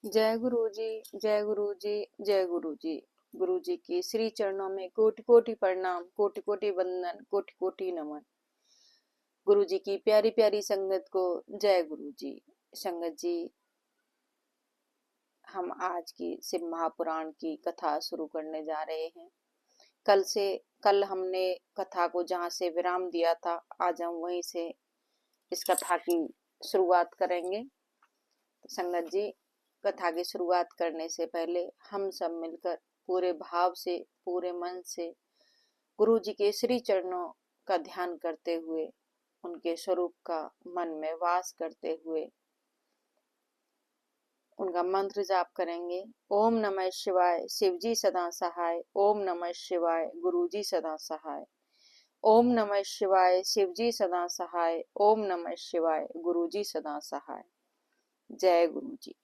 जय गुरु जी, जय गुरु जी, जय गुरु जी। गुरु जी की श्री चरणों में कोटि कोटि प्रणाम, कोटि कोटि वंदन, कोटि कोटि नमन। गुरु जी की प्यारी प्यारी संगत को जय गुरु जी। संगत जी, हम आज की शिव महापुराण की कथा शुरू करने जा रहे हैं। कल हमने कथा को जहाँ से विराम दिया था, आज हम वहीं से इस कथा की शुरुआत करेंगे। संगत जी, कथा की शुरुआत करने से पहले हम सब मिलकर पूरे भाव से, पूरे मन से गुरु जी के श्री चरणों का ध्यान करते हुए, उनके स्वरूप का मन में वास करते हुए उनका मंत्र जाप करेंगे। ओम नमः शिवाय, शिव जी सदा सहाय। ओम नमः शिवाय, गुरु जी सदा सहाय। ओम नमः शिवाय, शिव जी सदा सहाय। ओम नमः शिवाय, गुरु जी सदा सहाय। जय गुरु जी।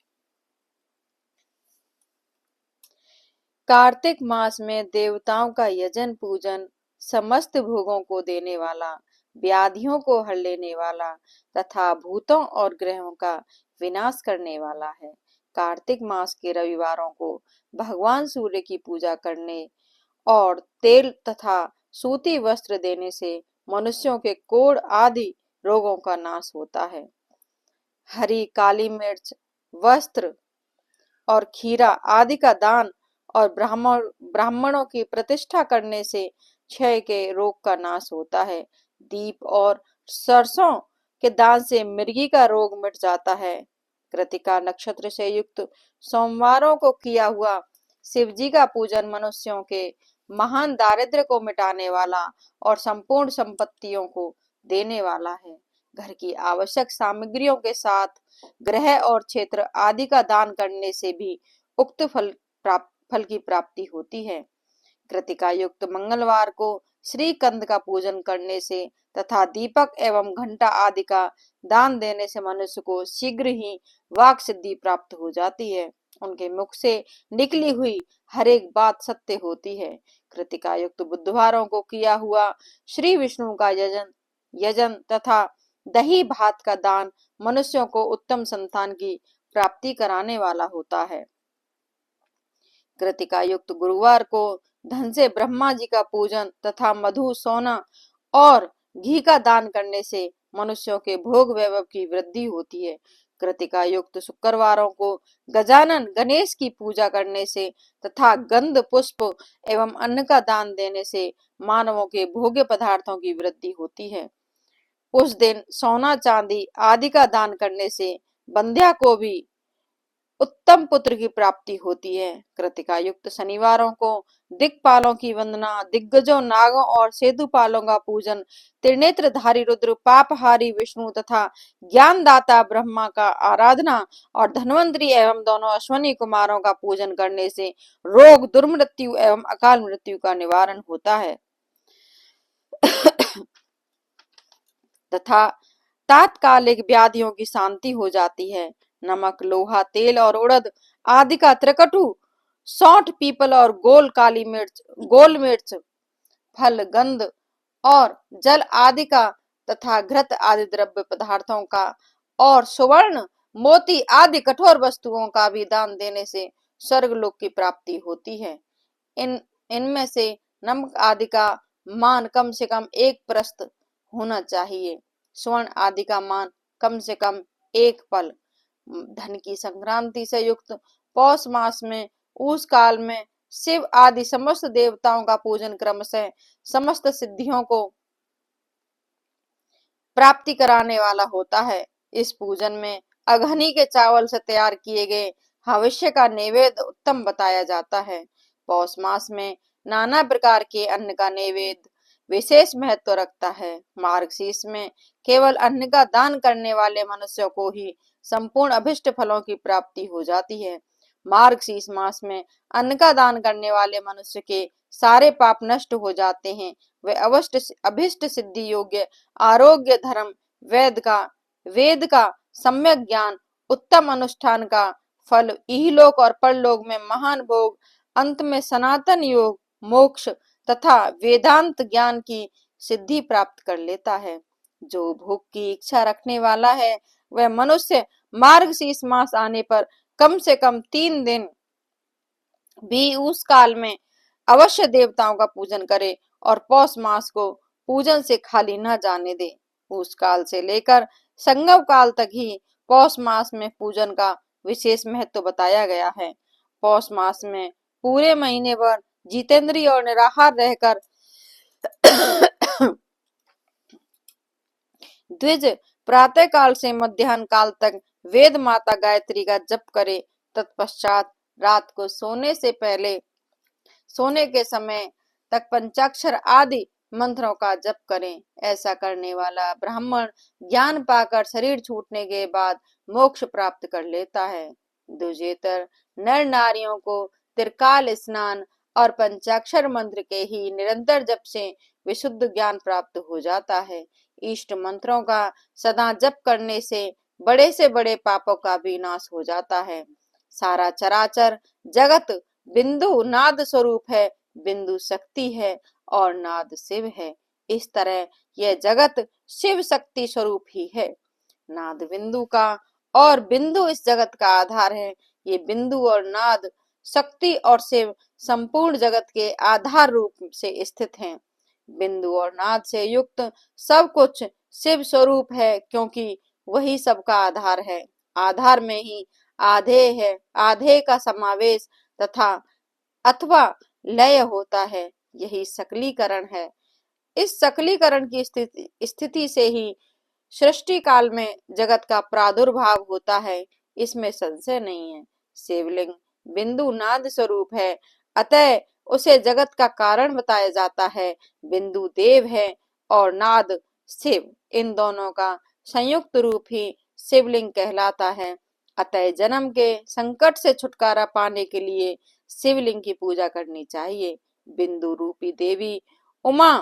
कार्तिक मास में देवताओं का यजन पूजन समस्त भोगों को देने वाला, व्याधियों को हर लेने वाला तथा भूतों और ग्रहों का विनाश करने वाला है। कार्तिक मास के रविवारों को भगवान सूर्य की पूजा करने और तेल तथा सूती वस्त्र देने से मनुष्यों के कोढ़ आदि रोगों का नाश होता है। हरी काली मिर्च, वस्त्र और खीरा आदि का दान और ब्राह्मणों की प्रतिष्ठा करने से क्षय के रोग का नाश होता है। दीप और सरसों के दान से मिर्गी का रोग मिट जाता है। कृतिका नक्षत्र से युक्त सोमवारों को किया हुआ शिव जी का पूजन मनुष्यों के महान दारिद्र्य को मिटाने वाला और संपूर्ण संपत्तियों को देने वाला है। घर की आवश्यक सामग्रियों के साथ ग्रह और क्षेत्र आदि का दान करने से भी उक्त फल की प्राप्ति होती है। कृतिका युक्त मंगलवार को श्री कंद का पूजन करने से तथा दीपक एवं घंटा आदि का दान देने से मनुष्य को शीघ्र ही वाक सिद्धि प्राप्त हो जाती है। उनके मुख से निकली हुई हर एक बात सत्य होती है। कृतिका युक्त बुधवारों को किया हुआ श्री विष्णु का यजन तथा दही भात का दान मनुष्यों को उत्तम संतान की प्राप्ति कराने वाला होता है। कृतिका युक्त गुरुवार को धन से ब्रह्मा जी का पूजन तथा मधु, सोना और घी का दान करने से मनुष्यों के भोग वैभव की वृद्धि होती है। कृतिका युक्त शुक्रवारों को गजानन गणेश की पूजा करने से तथा गंध पुष्प एवं अन्न का दान देने से मानवों के भोग्य पदार्थों की वृद्धि होती है। उस दिन सोना चांदी आदि का दान करने से बंध्या को भी उत्तम पुत्र की प्राप्ति होती है। कृतिका युक्त शनिवारों को दिक्पालों की वंदना, दिग्गजों, नागों और सेतुपालों का पूजन, त्रिनेत्रधारी रुद्र, पापहारी विष्णु तथा ज्ञानदाता ब्रह्मा का आराधना और धन्वंतरी एवं दोनों अश्वनी कुमारों का पूजन करने से रोग, दुर्मृत्यु एवं अकाल मृत्यु का निवारण होता है तथा तात्कालिक व्याधियों की शांति हो जाती है। नमक, लोहा, तेल और उड़द आदि का त्रिकटु, सौंठ, पीपल और गोल मिर्च, फल, गंध और जल आदि का तथा घृत आदि द्रव्य पदार्थों का और सुवर्ण, मोती आदि कठोर वस्तुओं का भी दान देने से स्वर्गलोक की प्राप्ति होती है। इनमें से नमक आदि का मान कम से कम 1 प्रस्त होना चाहिए। स्वर्ण आदि का मान कम से कम 1 पल। धन की संक्रांति से युक्त पौष मास में उस काल में शिव आदि समस्त देवताओं का पूजन क्रमशः समस्त सिद्धियों को प्राप्ति कराने वाला होता है। इस पूजन में अघनी के चावल से तैयार किए गए भविष्य का नैवेद्य उत्तम बताया जाता है। पौष मास में नाना प्रकार के अन्न का नैवेद्य विशेष महत्व रखता है। मार्गशीर्ष में केवल अन्न का दान करने वाले मनुष्यों को ही संपूर्ण अभिष्ट फलों की प्राप्ति हो जाती है। मार्गशीर्ष मास में अन्न का दान करने वाले मनुष्य के सारे पाप नष्ट हो जाते हैं। वे अभिष्ट सिद्धि योग्य आरोग्य, धर्म, वेद का सम्यक ज्ञान, उत्तम अनुष्ठान का फल, इहलोक और परलोक में महान भोग, अंत में सनातन योग, मोक्ष तथा वेदांत ज्ञान की सिद्धि प्राप्त कर लेता है। जो भोग की इच्छा रखने वाला है वह मनुष्य मार्गशीर्ष मास आने पर कम से कम 3 दिन भी उस काल में अवश्य देवताओं का पूजन करे और पौष मास को पूजन से खाली न जाने दे। उस काल से लेकर संगम काल तक ही पौष मास में पूजन का विशेष महत्व बताया गया है। पौष मास में पूरे महीने भर जितेंद्रिय और निराहार रहकर द्विज प्रातः काल से मध्याह्न काल तक वेद माता गायत्री का जप करे। तत्पश्चात रात को सोने के समय तक पंचाक्षर आदि मंत्रों का जप करें। ऐसा करने वाला ब्राह्मण ज्ञान पाकर शरीर छूटने के बाद मोक्ष प्राप्त कर लेता है। द्विजेतर नर नारियों को त्रिकाल स्नान और पंचाक्षर मंत्र के ही निरंतर जप से विशुद्ध ज्ञान प्राप्त हो जाता है। इष्ट मंत्रों का सदा जप करने से बड़े पापों का भी नाश हो जाता है। सारा चराचर जगत बिंदु नाद स्वरूप है। बिंदु शक्ति है और नाद शिव है। इस तरह यह जगत शिव शक्ति स्वरूप ही है। नाद बिंदु का और बिंदु इस जगत का आधार है। ये बिंदु और नाद शक्ति और शिव संपूर्ण जगत के आधार रूप से स्थित हैं। बिंदु और नाद से युक्त सब कुछ शिव स्वरूप है, क्योंकि वही सबका आधार है। आधार में ही आधेय है। आधेय का समावेश तथा अथवा लय होता है, यही सकलीकरण है। इस सकलीकरण की स्थिति से ही सृष्टि काल में जगत का प्रादुर्भाव होता है, इसमें संशय नहीं है। शिवलिंग बिंदु नाद स्वरूप है, अतः उसे जगत का कारण बताया जाता है। बिंदु देव है और नाद शिव, इन दोनों का संयुक्त रूप ही शिवलिंग कहलाता है। अतः जन्म के संकट से छुटकारा पाने के लिए शिवलिंग की पूजा करनी चाहिए। बिंदु रूपी देवी उमा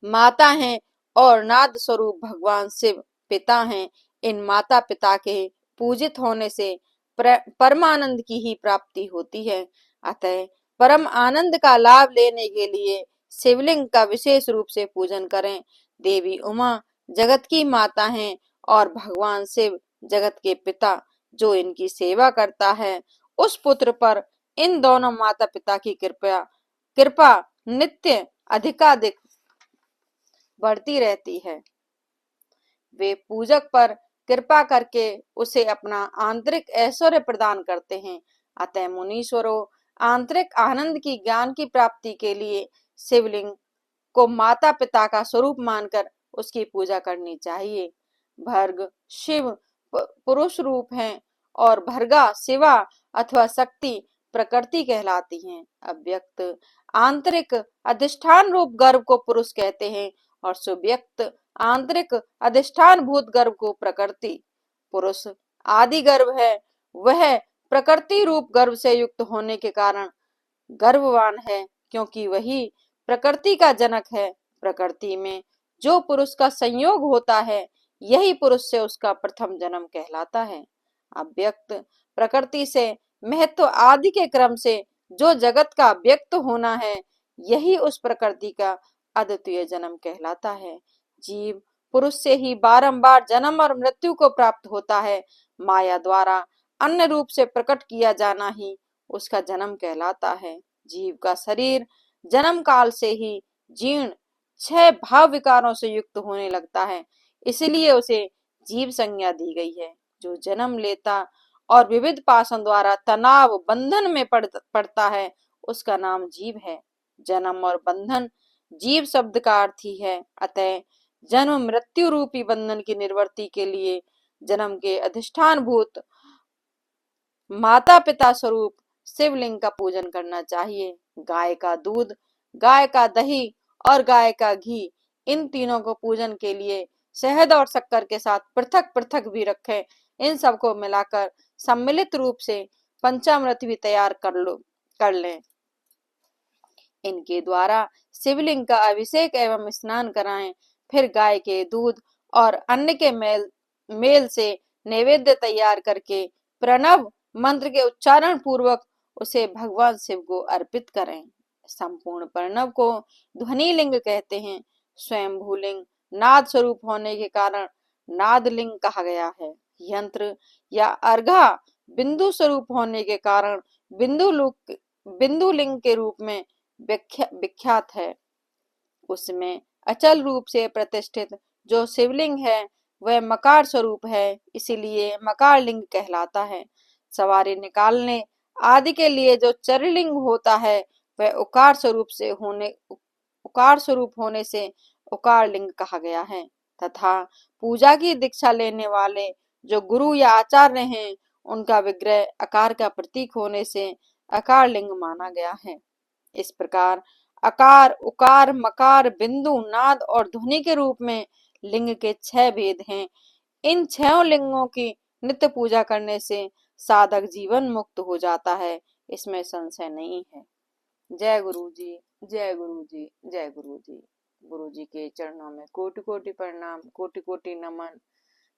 माता हैं और नाद स्वरूप भगवान शिव पिता हैं। इन माता पिता के पूजित होने से परमानंद की ही प्राप्ति होती है। अतः परम आनंद का लाभ लेने के लिए शिवलिंग का विशेष रूप से पूजन करें। देवी उमा जगत की माता हैं और भगवान शिव जगत के पिता। जो इनकी सेवा करता है उस पुत्र पर इन दोनों माता पिता की कृपा नित्य अधिकाधिक बढ़ती रहती है। वे पूजक पर कृपा करके उसे अपना आंतरिक ऐश्वर्य प्रदान करते हैं। अतः मुनीश्वरों, आंतरिक आनंद की ज्ञान की प्राप्ति के लिए शिवलिंग को माता पिता का स्वरूप मानकर उसकी पूजा करनी चाहिए। भर्ग शिव पुरुष रूप हैं और भर्गा शिवा अथवा शक्ति प्रकृति कहलाती हैं। अव्यक्त आंतरिक अधिष्ठान रूप गर्भ को पुरुष कहते हैं और सुव्यक्त आंतरिक अधिष्ठान भूत गर्भ को प्रकृति। पुरुष आदि गर्भ है, वह प्रकृति रूप गर्भ से युक्त होने के कारण गर्भवान है, क्योंकि वही प्रकृति का जनक है। प्रकृति में जो पुरुष का संयोग होता है, यही पुरुष से उसका प्रथम जन्म कहलाता है। अव्यक्त प्रकृति से महत्व आदि के क्रम से जो जगत का व्यक्त होना है, यही उस प्रकृति का अद्वितीय जन्म कहलाता है। जीव पुरुष से ही बारंबार जन्म और मृत्यु को प्राप्त होता है। माया द्वारा अन्य रूप से प्रकट किया जाना ही उसका जन्म कहलाता है। जीव का शरीर जन्म काल से ही जीर्ण 6 भाव विकारों से युक्त होने लगता है, इसलिए उसे जीव संज्ञा दी गई है। जो जन्म लेता और विविध पाशों द्वारा तनाव बंधन में पड़ता है, उसका नाम जीव है। जन्म और बंधन जीव शब्द का अर्थ ही है। अतः जन्म मृत्यु रूपी बंधन की निवृत्ति के लिए जन्म के अधिष्ठान भूत माता पिता स्वरूप शिवलिंग का पूजन करना चाहिए। गाय का दूध, गाय का दही और गाय का घी, इन तीनों को पूजन के लिए शहद और शक्कर के साथ पृथक पृथक भी रखें। इन सबको मिलाकर सम्मिलित रूप से पंचामृत भी तैयार कर लें। इनके द्वारा शिवलिंग का अभिषेक एवं स्नान कराएं। फिर गाय के दूध और अन्न के मेल से नैवेद्य तैयार करके प्रणव मंत्र के उच्चारण पूर्वक उसे भगवान शिव को अर्पित करें। संपूर्ण प्रणव को ध्वनि लिंग कहते हैं। स्वयं भूलिंग नाद स्वरूप होने के कारण नाद लिंग कहा गया है। यंत्र या अर्घा बिंदु स्वरूप होने के कारण बिंदु लिंग के रूप में विख्यात है। उसमें अचल रूप से प्रतिष्ठित जो शिवलिंग है वह मकार स्वरूप है, इसीलिए मकार लिंग कहलाता है। सवारी निकालने आदि के लिए जो चरलिंग होता है वह उकार स्वरूप होने से उकार लिंग कहा गया है, तथा पूजा की दीक्षा लेने वाले जो गुरु या आचार्य हैं उनका विग्रह आकार का प्रतीक होने से आकार लिंग माना गया है। इस प्रकार अकार, उकार, मकार, बिंदु, नाद और ध्वनि के रूप में लिंग के 6 भेद हैं। इन 6 लिंगों की नित्य पूजा करने से साधक जीवन मुक्त हो जाता है, इसमें संशय नहीं है। जय गुरु जी, जय गुरु जी, जय गुरु जी। गुरु जी के चरणों में कोटि कोटि प्रणाम, कोटि कोटि नमन।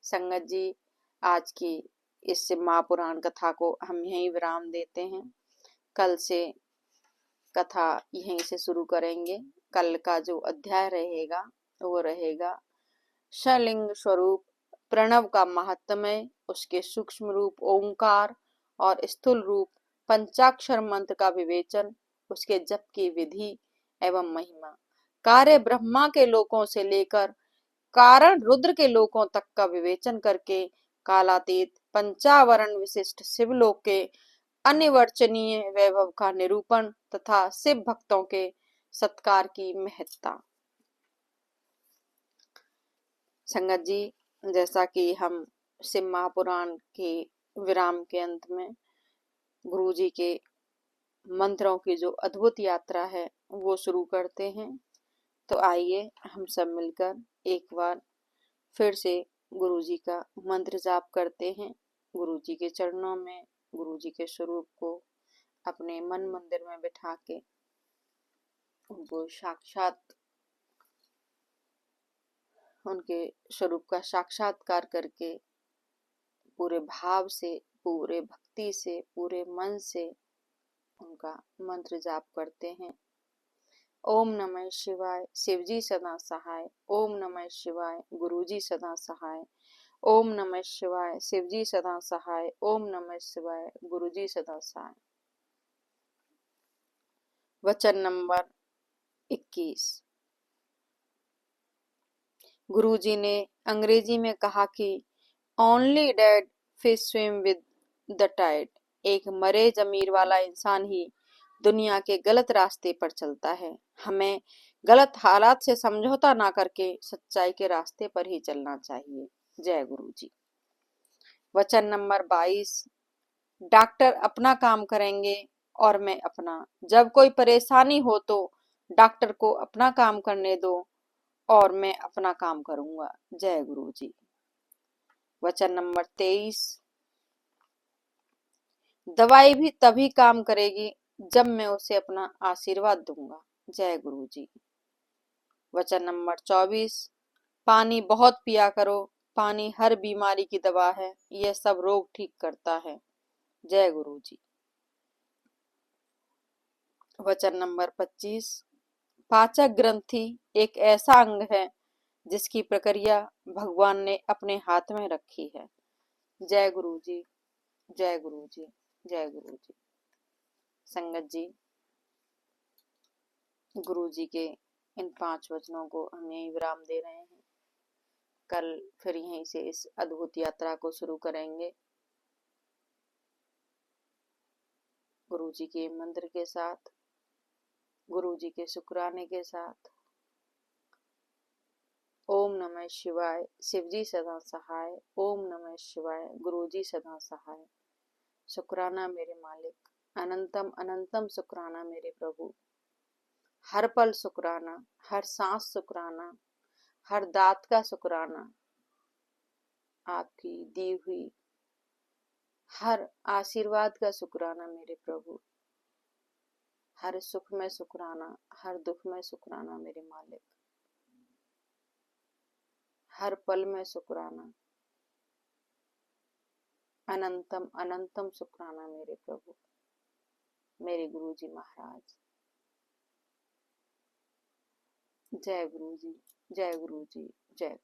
संगत जी, आज की इस महापुराण कथा को हम यहीं विराम देते हैं। कल से कथा यहीं से शुरू करेंगे। कल का जो अध्याय रहेगा वो रहेगा शलिंग स्वरूप प्रणव का महात्म्य, उसके सूक्ष्म रूप ओंकार और स्थूल रूप पंचाक्षर मंत्र का विवेचन, उसके जप की विधि एवं महिमा, कार्य ब्रह्मा के लोकों से लेकर कारण रुद्र के लोकों तक का विवेचन करके कालातीत पंचावरण विशिष्ट शिवलोक के अनिवर्चनीय वैभव का निरूपण तथा शिव भक्तों के सत्कार की महत्ता। संगत जी, जैसा कि हम शिव महापुराण के विराम के अंत में गुरु जी के मंत्रों की जो अद्भुत यात्रा है वो शुरू करते हैं, तो आइए हम सब मिलकर एक बार फिर से गुरु जी का मंत्र जाप करते हैं। गुरु जी के चरणों में गुरु जी के स्वरूप को अपने मन मंदिर में बिठा के उनको साक्षात उनके स्वरूप का साक्षात्कार करके पूरे भाव से, पूरे भक्ति से, पूरे मन से उनका मंत्र जाप करते हैं। ओम नमः शिवाय, शिवजी सदा सहाय। ओम नमः शिवाय, गुरुजी सदा सहाय। ओम नमः शिवाय, शिवजी सदा सहाय। ओम नमः शिवाय, गुरुजी सदा सहाय। वचन नंबर 21। गुरुजी ने अंग्रेजी में कहा कि only dead fish swim with the tide. एक मरे जमीर वाला इंसान ही दुनिया के गलत रास्ते पर चलता है। हमें गलत हालात से समझौता ना करके सच्चाई के रास्ते पर ही चलना चाहिए। जय गुरु जी। वचन नंबर 22। डॉक्टर अपना काम करेंगे और मैं अपना। जब कोई परेशानी हो तो डॉक्टर को अपना काम करने दो और मैं अपना काम करूंगा। जय गुरु जी। वचन नंबर 23। दवाई भी तभी काम करेगी जब मैं उसे अपना आशीर्वाद दूंगा। जय गुरु जी। वचन नंबर 24। पानी बहुत पिया करो, पानी हर बीमारी की दवा है, यह सब रोग ठीक करता है। जय गुरु जी। वचन नंबर 25। पाचक ग्रंथि एक ऐसा अंग है जिसकी प्रक्रिया भगवान ने अपने हाथ में रखी है। जय गुरु जी, जय गुरु जी, जय गुरु जी। संगत जी, गुरु जी के इन 5 वचनों को हम यहीं विराम दे रहे हैं। कल फिर यहीं से इस अद्भुत यात्रा को शुरू करेंगे गुरु जी के मंत्र के साथ, गुरु जी के शुक्राने के साथ। ओम नमः शिवाय, शिवजी सदा सहाय। ओम नमः शिवाय, गुरुजी सदा सहाय। शुक्राना मेरे मालिक, अनंतम अनंतम शुक्राना मेरे प्रभु। हर पल शुक्राना, हर सांस शुक्राना, हर दात का शुक्राना, आपकी दी हुई हर आशीर्वाद का शुक्राना मेरे प्रभु। हर सुख में शुक्राना, हर दुख में शुक्राना मेरे मालिक। हर पल में शुक्राना, अनंतम अनंतम शुक्राना मेरे प्रभु, मेरे गुरु जी महाराज। जय गुरु जी, जय गुरु जी, जय।